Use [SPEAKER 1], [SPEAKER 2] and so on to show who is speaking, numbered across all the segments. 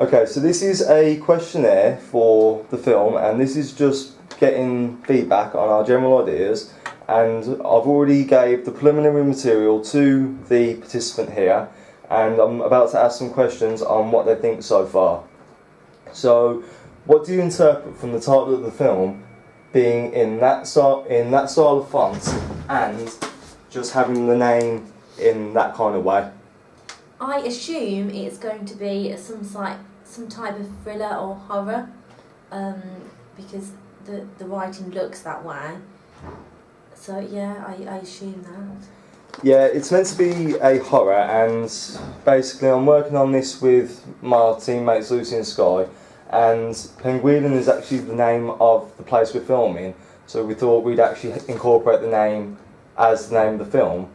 [SPEAKER 1] Okay, so this is a questionnaire for the film, and this is just getting feedback on our general ideas. And I've already gave the preliminary material to the participant here, and I'm about to ask some questions on what they think so far. So, what do you interpret from the title of the film being in that style of font and just having the name in that kind of way?
[SPEAKER 2] I assume it's going to be some type of thriller or horror, because the writing looks that way. So yeah, I assume that.
[SPEAKER 1] Yeah, it's meant to be a horror, and basically I'm working on this with my teammates Lucy and Sky, and Penguin is actually the name of the place we're filming, so we thought we'd actually incorporate the name as the name of the film,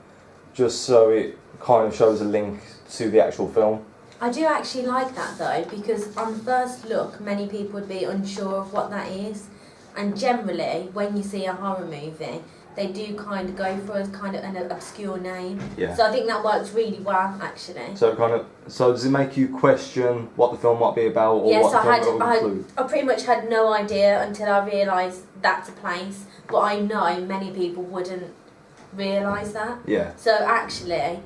[SPEAKER 1] just so it kind of shows a link to the actual film.
[SPEAKER 2] I do actually like that though, because on first look many people would be unsure of what that is, and generally when you see a horror movie they do kind of go for an obscure name.
[SPEAKER 1] Yeah.
[SPEAKER 2] So I think that works really well actually.
[SPEAKER 1] So does it make you question what the film might be about, or
[SPEAKER 2] yes,
[SPEAKER 1] what the film will include?
[SPEAKER 2] I pretty much had no idea until I realised that's a place, but I know many people wouldn't realise that.
[SPEAKER 1] Yeah.
[SPEAKER 2] So actually,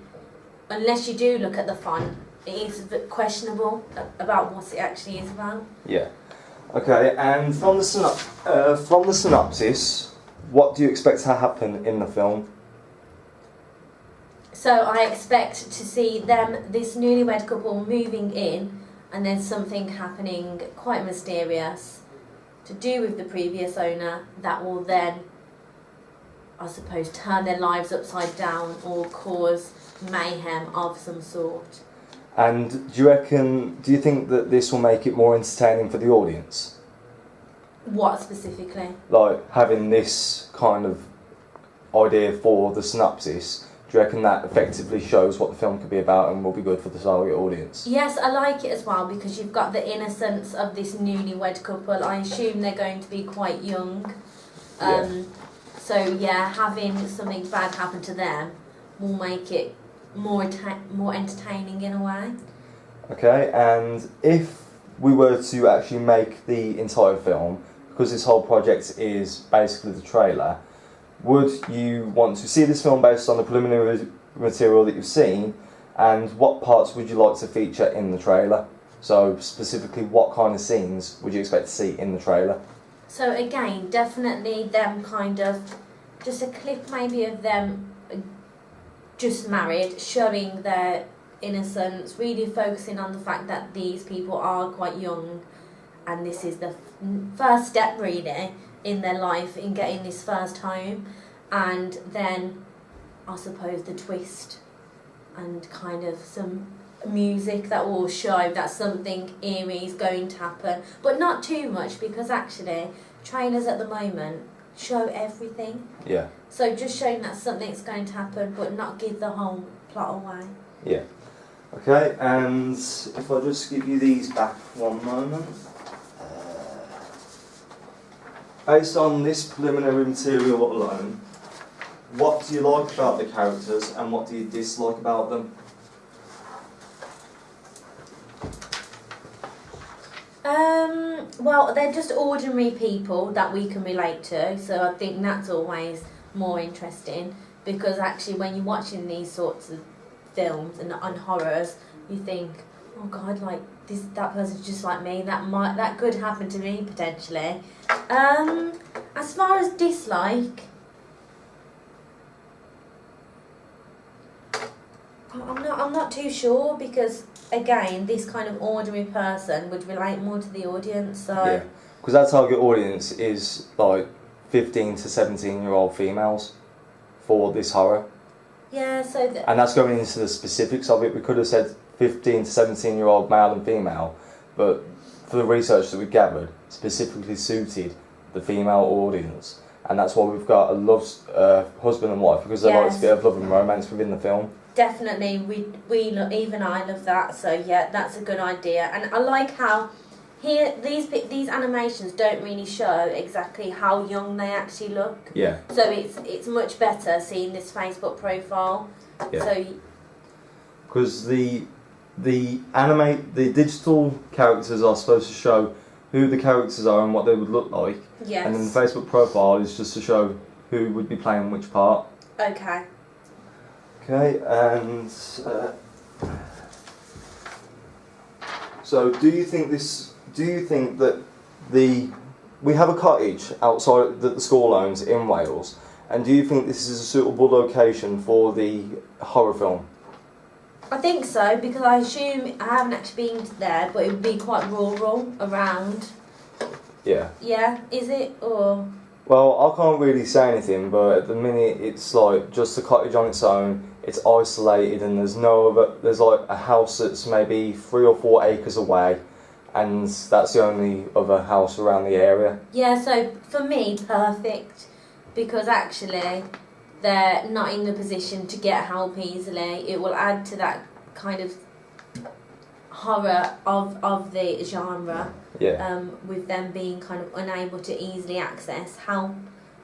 [SPEAKER 2] unless you do look at the font, it is a bit questionable about what it actually is about.
[SPEAKER 1] Yeah. Okay, and from the synopsis, what do you expect to happen in the film?
[SPEAKER 2] So I expect to see this newlywed couple moving in, and then something happening quite mysterious to do with the previous owner that will then, I suppose, turn their lives upside down or cause mayhem of some sort.
[SPEAKER 1] And do you think that this will make it more entertaining for the audience?
[SPEAKER 2] What specifically?
[SPEAKER 1] Like, having this kind of idea for the synopsis, do you reckon that effectively shows what the film could be about and will be good for the target audience?
[SPEAKER 2] Yes, I like it as well, because you've got the innocence of this newlywed couple. I assume they're going to be quite young. So yeah, having something bad happen to them will make it more entertaining in a way.
[SPEAKER 1] Okay, and if we were to actually make the entire film, because this whole project is basically the trailer, would you want to see this film based on the preliminary material that you've seen, and what parts would you like to feature in the trailer? So specifically, what kind of scenes would you expect to see in the trailer?
[SPEAKER 2] So again, definitely them kind of, just a clip maybe of them just married, showing their innocence, really focusing on the fact that these people are quite young, and this is the first step really in their life in getting this first home, and then I suppose the twist and kind of some music that will show that something eerie is going to happen, but not too much, because actually trailers at the moment show everything.
[SPEAKER 1] Yeah.
[SPEAKER 2] So just showing that something's going to happen, but not give the whole plot away.
[SPEAKER 1] Yeah. Okay, and if I just give you these back one moment. Based on this preliminary material alone, what do you like about the characters and what do you dislike about them?
[SPEAKER 2] Well, they're just ordinary people that we can relate to, so I think that's always more interesting, because actually when you're watching these sorts of films and horrors, you think, oh God, like that person's just like me, that could happen to me potentially. As far as dislike, I'm not too sure, because again, this kind of ordinary person would relate more to the audience. So
[SPEAKER 1] yeah, because our target audience is like 15 to 17-year-old females for this horror.
[SPEAKER 2] Yeah,
[SPEAKER 1] and that's going into the specifics of it. We could have said 15 to 17-year-old male and female, but for the research that we gathered, specifically suited the female audience, and that's why we've got a husband and wife, because there likes a bit of love and romance within the film.
[SPEAKER 2] Definitely, even I love that. So yeah, that's a good idea, and I like how here these animations don't really show exactly how young they actually look.
[SPEAKER 1] Yeah.
[SPEAKER 2] So it's much better seeing this Facebook profile.
[SPEAKER 1] Yeah.
[SPEAKER 2] So
[SPEAKER 1] because the the digital characters are supposed to show who the characters are and what they would look like,
[SPEAKER 2] Yes.
[SPEAKER 1] and then the Facebook profile is just to show who would be playing which part.
[SPEAKER 2] Okay.
[SPEAKER 1] Okay, and so do you think that we have a cottage outside that the school owns in Wales, and do you think this is a suitable location for the horror film?
[SPEAKER 2] I think so, because I assume, I haven't actually been there, but it would be quite rural around.
[SPEAKER 1] Yeah.
[SPEAKER 2] Yeah, is it? Or...
[SPEAKER 1] Well, I can't really say anything, but at the minute it's like just a cottage on its own. It's isolated, and there's like a house that's maybe 3 or 4 acres away, and that's the only other house around the area.
[SPEAKER 2] Yeah, so for me, perfect, because actually they're not in the position to get help easily. It will add to that kind of horror of the genre.
[SPEAKER 1] Yeah.
[SPEAKER 2] With them being kind of unable to easily access help.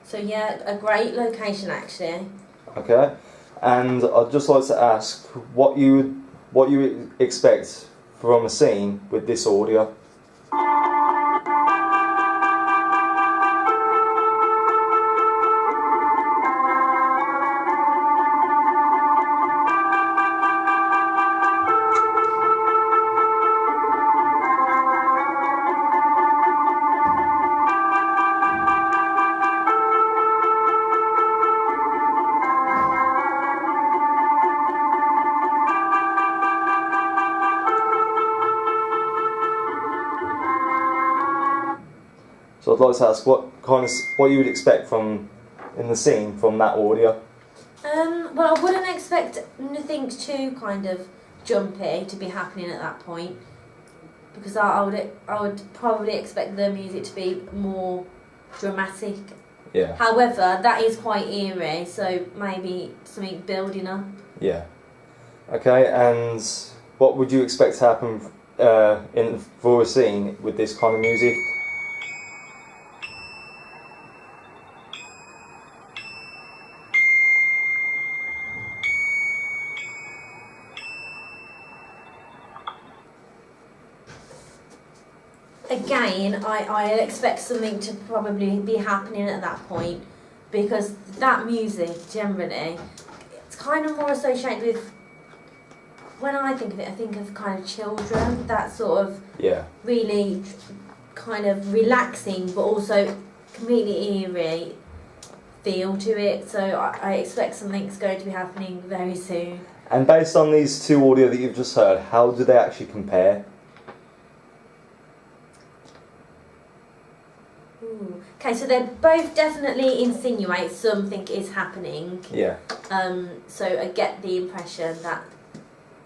[SPEAKER 2] So yeah, a great location actually.
[SPEAKER 1] Okay, and I'd just like to ask what you would expect from a scene with this audio. So I'd like to ask what you would expect in the scene from that audio.
[SPEAKER 2] Well, I wouldn't expect nothing too kind of jumpy to be happening at that point, because I would probably expect the music to be more dramatic.
[SPEAKER 1] Yeah.
[SPEAKER 2] However, that is quite eerie, so maybe something building up.
[SPEAKER 1] Yeah. Okay, and what would you expect to happen for a scene with this kind of music?
[SPEAKER 2] Again, I expect something to probably be happening at that point, because that music generally, it's kind of more associated with, when I think of it, I think of kind of children, that sort of really kind of relaxing but also completely eerie feel to it. So I expect something's going to be happening very soon.
[SPEAKER 1] And based on these two audio that you've just heard, how do they actually compare?
[SPEAKER 2] Okay, so they both definitely insinuate something is happening.
[SPEAKER 1] Yeah.
[SPEAKER 2] So I get the impression that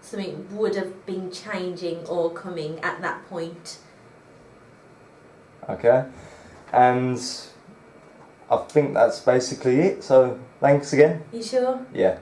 [SPEAKER 2] something would have been changing or coming at that point.
[SPEAKER 1] Okay. And I think that's basically it. So thanks again.
[SPEAKER 2] You sure?
[SPEAKER 1] Yeah.